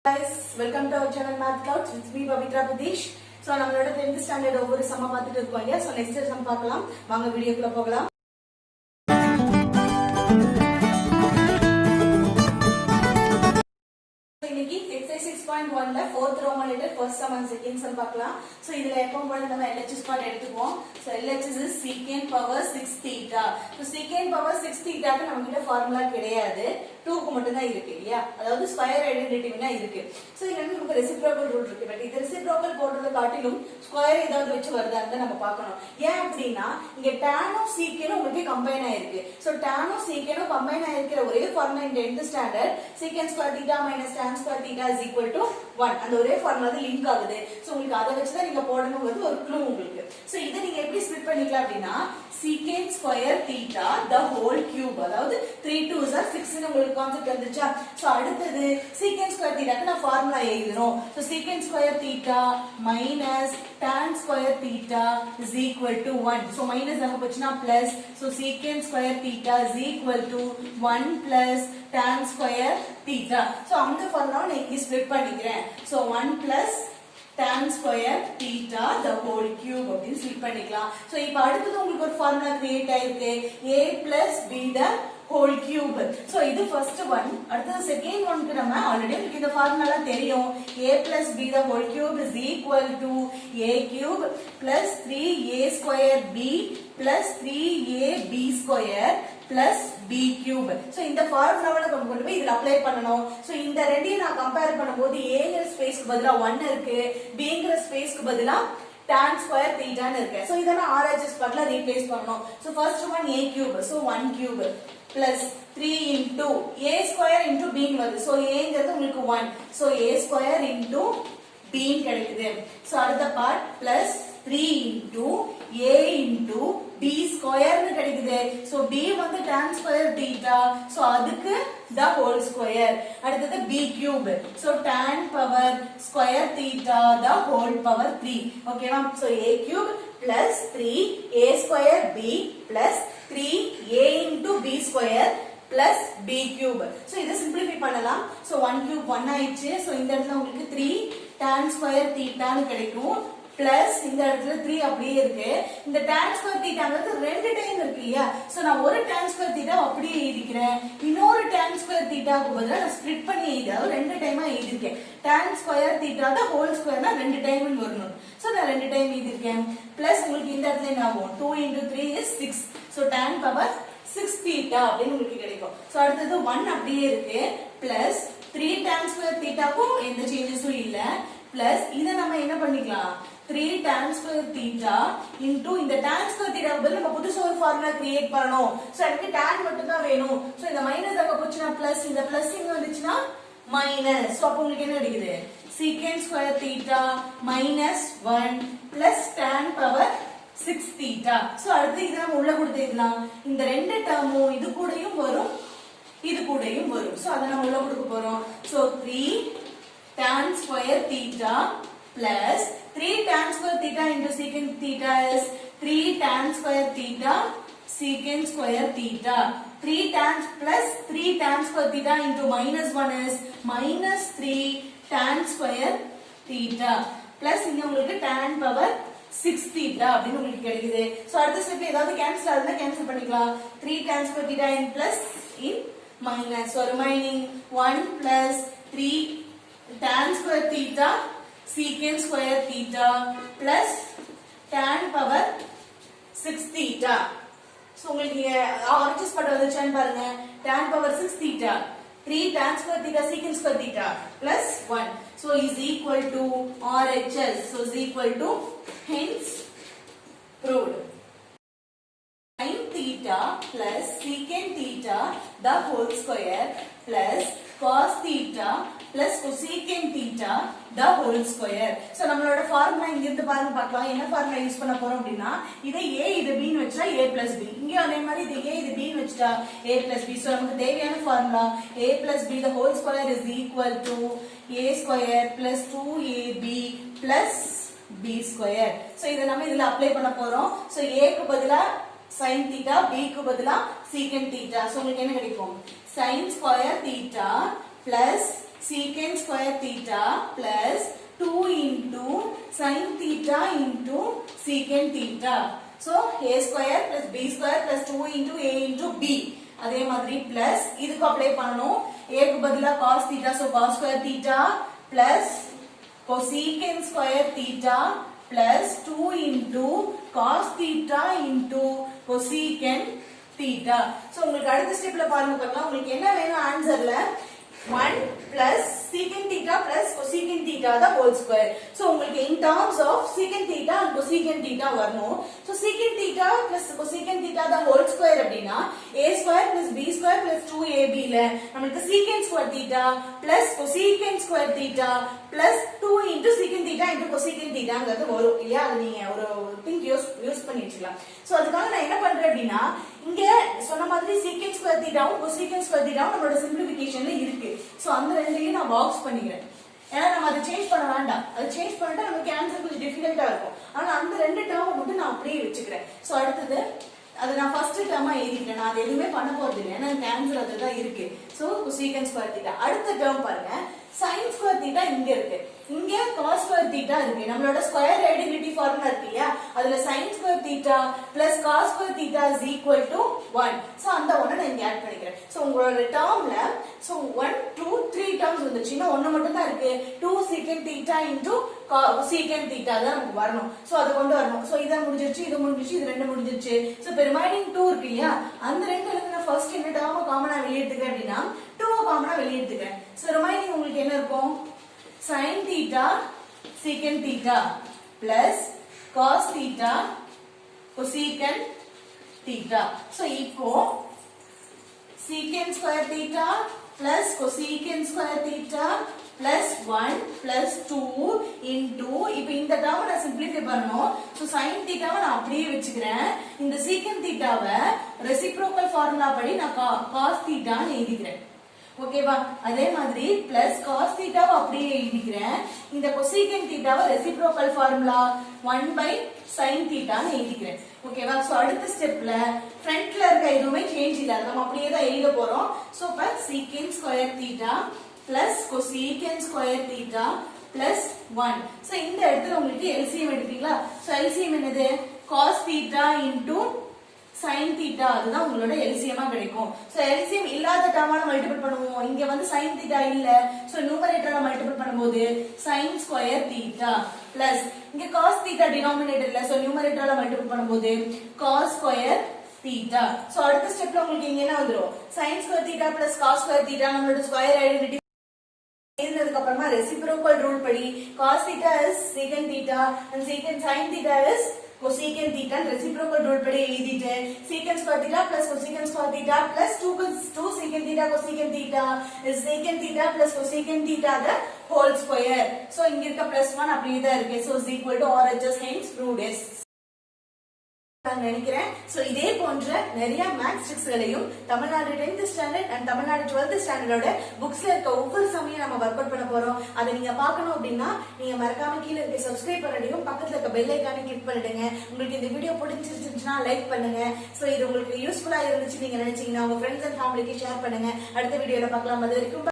Guys, welcome to our channel Math Clouds with me Pavitra Pradesh. So நம்மளோட 10th standard ஒவ்வொரு சம்ம பார்த்துட்டு இருக்கோம் இல்லையா? So next சம் பார்க்கலாம். வாங்க வீடியோக்குள்ள போகலாம். இன்னைக்கு exercise 6.1 ல 4th Roman letter first sum and second sum பார்க்கலாம். So இதுல எப்பவும் போல நம்ம LHS part எடுத்துக்குவோம். So LHS is secant power 6 theta. So secant power 6 theta க்கு நம்ம கிட்ட ஃபார்முலா கிடையாது. 2 க்கு மட்டும் தான் இருக்கு இல்லையா? அதாவது ஸ்கொயர் ஐடென்டிட்டினா இருக்கு. So இங்க நமக்கு ரெசிப்ரோக்கல் ரூல் இருக்கு. பட் இந்த ரெசிப்ரோக்கல் போடுறத காட்டிலும் ஸ்கொயர் ஏதாவது வச்சு வருதான்னு நம்ம பார்க்கணும். ஏன் அப்படினா இங்க tan உம் secant உங்களுக்கு கம்பைன் ஆயிருக்கு. So tan உம் secant கம்பைன் ஆயிருக்கிற ஒரே ஃபார்முலா இந்த 10th standard secant square theta minus tan square theta is equal to 1. அந்த ஒரே ஃபார்முலா தான் லிங்க் ஆகுது. சோ உங்களுக்கு அத வச்சு தான் நீங்க போடணும்ங்கிறது ஒரு க்ளூ உங்களுக்கு. சோ இத நீங்க எப்படி ஸ்ப்ளிட் பண்ணிக்கலாம் அப்படினா secant square theta the whole cube. அதாவது 3 2s are 6 ன்னு உங்களுக்கு கான்செப்ட் வந்துச்சா? சோ அடுத்து secant square theta க்கு நான் ஃபார்முலா எழுதுறோம். So secant square theta minus tan square theta is equal to 1. So minus அங்க போச்சுனா plus. So secant square theta is equal to 1 plus tan square theta. So அந்த ஃபார்முலாவை நான் இங்க ஸ்ப்ளிட் பண்ணிக்கிறேன். So 1 plus tan square theta the whole cube அப்படினு split பண்ணிக்கலாம். So இப்போ அடுத்து உங்களுக்கு ஒரு ஃபார்முலா கிரியேட் ஆயிருக்கு. a plus b the whole cube. So இது first one. அடுத்து second one க்கு நம்ம ஆல்ரெடி உங்களுக்கு இந்த ஃபார்முலா தெரியும். a plus b the whole cube is equal to a cube plus 3a square b plus 3ab square plus b cube. So இந்த ஃபார்முலாவை நம்ம கொண்டு போய் இதுல அப்ளை பண்ணனும். சோ இந்த ரெண்டையும் நான் கம்பேர் பண்ணும்போது a ங்கற ஸ்பேஸ்க்கு பதிலா 1 இருக்கு, b ங்கற ஸ்பேஸ்க்கு பதிலா tan square theta ன்னு இருக்கு. சோ இத நான் RHS பார்ட்ல ரீப்ளேஸ் பண்ணனும். So first one a cube. So 1 cube plus 3 into a square into b ன்னு வருது. சோ a ங்கிறது உங்களுக்கு 1. So a square into b ன்னு கிடைக்குது. சோ அடுத்த part plus 3 into a into b square ன்னு கிடைக்குது. சோ b வந்து tan square theta. சோ அதுக்கு the whole square. அடுத்து b cube. So tan power square theta the whole power 3. ஓகேவா? So a cube plus 3 a square b plus 3 a into b square plus b cube. So இத simplify பண்ணலாம். So 1 cube 1 ஆயிடுச்சு. So இந்த இடத்துல உங்களுக்கு 3 tan square theta ன்னு கிடைக்கும். Plus இந்த இடத்துல 3 அப்படியே இருக்கு. இந்த tan square thetaங்கிறது ரெண்டு டைம் இருக்கு இல்லையா? சோ நான் ஒரு tan square theta அப்படியே எழுதிக்கிறேன். இன்னொரு tan square thetaக்கு பதிலா நான் ஸ்ப்ளிட் பண்ணி எழுதுறேன். ரெண்டு டைமா எழுதிருக்கேன். tan square theta the whole square னா ரெண்டு டைம் வரணும். சோ நான் ரெண்டு டைம் எழுதிருக்கேன். பிளஸ் உங்களுக்கு இந்த இடத்துல என்ன ஆகும்? 2 into 3 is 6. So tan power 6 theta அப்படின்னு உங்களுக்கு கிடைக்கும். சோ அடுத்து 1 அப்படியே இருக்கு. பிளஸ் 3 tan square thetaக்கும் எந்த சேஞ்சஸும் இல்ல. பிளஸ் இத நம்ம என்ன பண்ணிக்கலாம்? 3 tan square theta into இந்த tan square theta பதிலா நம்ம புதுசா ஒரு ஃபார்முலா கிரியேட் பண்ணனும். சோ எனக்கு tan மட்டும் தான் வேணும். சோ இந்த மைனஸ் அங்க போச்சுனா பிளஸ், இந்த பிளஸ் இங்க வந்துச்சுனா மைனஸ். சோ அப்ப உங்களுக்கு என்ன கிடைக்குது? secant square theta minus 1 plus tan power 6 theta. So அடுத்து இத நம்ம உள்ள கொடுத்துடலாம். இந்த ரெண்டு டேர்மும் இது கூடயும் வரும், இது கூடயும் வரும். சோ அத நம்ம உள்ள கொடுக்க போறோம். So 3 tan square theta plus 3 tan square theta into secant theta is 3 tan square theta secant square theta. 3 tan plus 3 tan square theta into minus 1 is minus 3 tan square theta. plus இங்க உங்களுக்கு tan power 6 theta அப்படின்னு உங்களுக்கு கிடைக்குது. So அடுத்த step ஏதாவது cancel ஆகுதுன்னா cancel பண்ணிக்கலாம். 3 tan square theta in plus in minus. So remaining 1 plus 3 tan square theta secant square theta plus tan power 6 theta. So உங்களுக்கு RHS part வந்துச்சான்னு பாருங்க. tan power 6 theta 3 tan square theta secant square theta plus 1. So is equal to RHS. So is equal to hence proved. Sin theta plus secant theta the whole square plus cos theta plus cosecant theta the whole square. So நம்மளோட formula இங்க இருந்து பாருங்க பார்க்கலாம். என்ன formula use பண்ண போறோம் அப்படினா இத a இது b ன்னு வெச்சா a plus b. இங்க அதே மாதிரி இது a இது b ன்னு வெச்சா a plus b. சோ நமக்கு தேவையான formula a plus b the whole square is equal to a square plus 2ab plus b square. So இத நம்ம இதுல அப்ளை பண்ண போறோம். சோ a க்கு பதிலா sin theta, b க்கு பதிலா secant theta. சோ உங்களுக்கு என்ன கிடைக்கும்? sin square theta plus secant square theta plus 2 into sin theta into secant theta. So a square plus b square plus 2 into a into b. அதே மாதிரி plus இதுக்கு apply பண்ணனும். a க்கு பதிலா cos theta, so cos square theta plus cosecant square theta plus 2 into cos theta into cosecant theta. So உங்களுக்கு அடுத்த ஸ்டெப்ல பாருங்க பார்க்கலாம். உங்களுக்கு என்ன வேணும் ஆன்சர்ல 1 plus secant theta plus cosecant theta the whole square. So உங்களுக்கு in terms of secant theta and cosecant theta வரணும். So secant theta plus cosecant theta the whole square அப்படினா a square plus b square plus 2ab ல நமக்கு secant square theta plus cosecant square theta plus 2 into secant theta into cosecant theta ங்கிறது வரும் இல்லையா? அது நீங்க ஒரு திங்க் யூஸ் பண்ணி வச்சுக்கலாம். சோ அதுக்காக நான் என்ன பண்றேன் அப்படினா இங்க சொன்ன மாதிரி secant square theta வும் cosecant square theta வும் நம்மளோட சிம்பிளிஃபிகேஷன்ல இருக்கு. சோ அந்த ரெண்டையும் நான் பாக்ஸ் பண்ணிக்கிறேன். ஏன்னா நம்ம அதை சேஞ்ச் பண்ண வேண்டாம். அது சேஞ்ச் பண்ணிட்டா நமக்கு ஆன்சர் கொஞ்சம் டிஃபிகல்ட்டா இருக்கும். ஆனா அந்த ரெண்டு டேர்ம் மட்டும் நான் அப்படியே வச்சுக்கிறேன். சோ அடுத்து அது நான் ஃபர்ஸ்ட் டேர்மா எழுதிக்கிறேன். நான் அது எதுவுமே பண்ண போறது இல்லை. ஏன்னா எனக்கு ஆன்சர் அதுதான் இருக்கு. So cosecant square theta. அடுத்த டேர்ம் பாருங்க. sin square theta இங்க இருக்கு. இங்க cos square theta இருக்கு. நம்மளோட ஸ்கொயர் ஐடென்டிட்டி ஃபார்முலா இருக்கு இல்லையா? அதுல sin square theta plus cos square theta is equal to 1. So அந்த ஒண்ணை நான் இங்க ஆட் பண்ணிக்கிறேன். சோ உங்களோட டேர்ம்ல சோ 1 2 3 டேர்ம்ஸ் வந்துச்சு. இன்னும் ஒண்ணு மட்டும் தான் இருக்கு. 2 secant theta into cosecant theta தான் நமக்கு வரணும். சோ அது கொண்டு வரணும். சோ இத முடிஞ்சிருச்சு, இது முடிஞ்சிருச்சு, இது ரெண்டு முடிஞ்சிருச்சு. சோ இப்ப ரிமைனிங் 2 இருக்கு இல்லையா? அந்த ரெண்டுல இருந்து நான் ஃபர்ஸ்ட் என்ன டேர்ம் காமனா வெளிய எடுத்துக்கிறேன் அப்படினா 2 காமனா வெளிய எடுத்துக்கிறேன். சோ ரிமைனிங் உங்களுக்கு என்ன இருக்கும்? sin theta secant theta plus cos theta cosecant theta. So இப்போ secant square theta plus cosecant square theta plus 1 plus 2 into இப்போ இந்த டேர்மை நான் சிம்பிளிஃபை பண்ணனும். சோ sin theta வை நான் அப்படியே வெச்சுக்கிறேன். இந்த secant theta வை ரெசிப்ரோக்கல் ஃபார்முலா படி நான் cos theta ன்னு எழுதிக்கிறேன். ஓகேவா? அதே மாதிரி பிளஸ் cos theta வை அப்படியே எழுதிக்கிறேன். இந்த cosecant theta வை reciprocal formula 1 by sin theta ன்னு எழுதிக்கிறேன். ஓகேவா? சோ அடுத்த ஸ்டெப்ல ஃப்ரண்ட்ல இருக்க எதுவுமே சேஞ்ச் இல்ல. நம்ம அப்படியே தான் எழுத போறோம். சோ இப்ப secant square theta plus cosecant square theta plus 1. So இந்த இடத்துல உங்களுக்கு LCM எடுப்பீங்களா? சோ LCM என்னது? cos theta into sin theta அதுதான் உங்களோட LCM ஆ கிடைக்கும். சோ LCM இல்லாத டேர்மால மல்டிபிள் பண்ணுவோம். இங்க வந்து sin theta இல்ல. சோ நியூமரேட்டர்ல மல்டிபிள் பண்ணும்போது sin square theta plus இங்க cos theta டினாமினேட்டர்ல சோ நியூமரேட்டர்ல மல்டிபிள் பண்ணும்போது cos square theta. சோ அடுத்த ஸ்டெப்ல உங்களுக்கு இங்க என்ன வந்துரும்? sin square theta plus cos square theta நம்மளோட ஸ்கொயர் ஐடென்டிட்டி எழுதினதுக்கு அப்புறமா ரெசிப்ரோக்கல் ரூல் படி cos theta is secant theta and secant sin theta is cosecant theta reciprocal rule படி எழுதிட்டு secant square theta plus cosecant square theta plus 2 secant theta cosecant theta is secant theta plus cosecant theta the whole square. So இங்க இருக்க plus 1 அப்படியே தான் இருக்கு. So is equal to RHS hence proved is நான் நினைக்கிறேன். So இதே போன்ற நிறைய மேத்ஸ் ட்ரிக்ஸ்களையும் Tamil Nadu 10th standard and Tamil Nadu 12th ஸ்டாண்டர்டோட புக்ஸ்ல இருக்க ஒவ்வொரு சமயம் நம்ம வொர்க் அவுட் பண்ண போறோம். அதை நீங்க பார்க்கணும் அப்படின்னா நீங்க மறக்காம கீழ இருக்க சப்ஸ்கிரைப் பண்ணணும், பக்கத்துல இருக்க பெல் ஐகானை கிளிக் பண்ணிடுங்க. உங்களுக்கு இந்த வீடியோ பிடிச்சிருந்துச்சுன்னா லைக் பண்ணுங்க. சோ இது உங்களுக்கு யூஸ்ஃபுல்லா இருந்துச்சு நீங்க நினைச்சீங்கன்னா உங்க ஃப்ரெண்ட்ஸ் அண்ட் ஃபேமிலிக்கு ஷேர் பண்ணுங்க. அடுத்த வீடியோல பார்க்கலாம். அது வரைக்கும்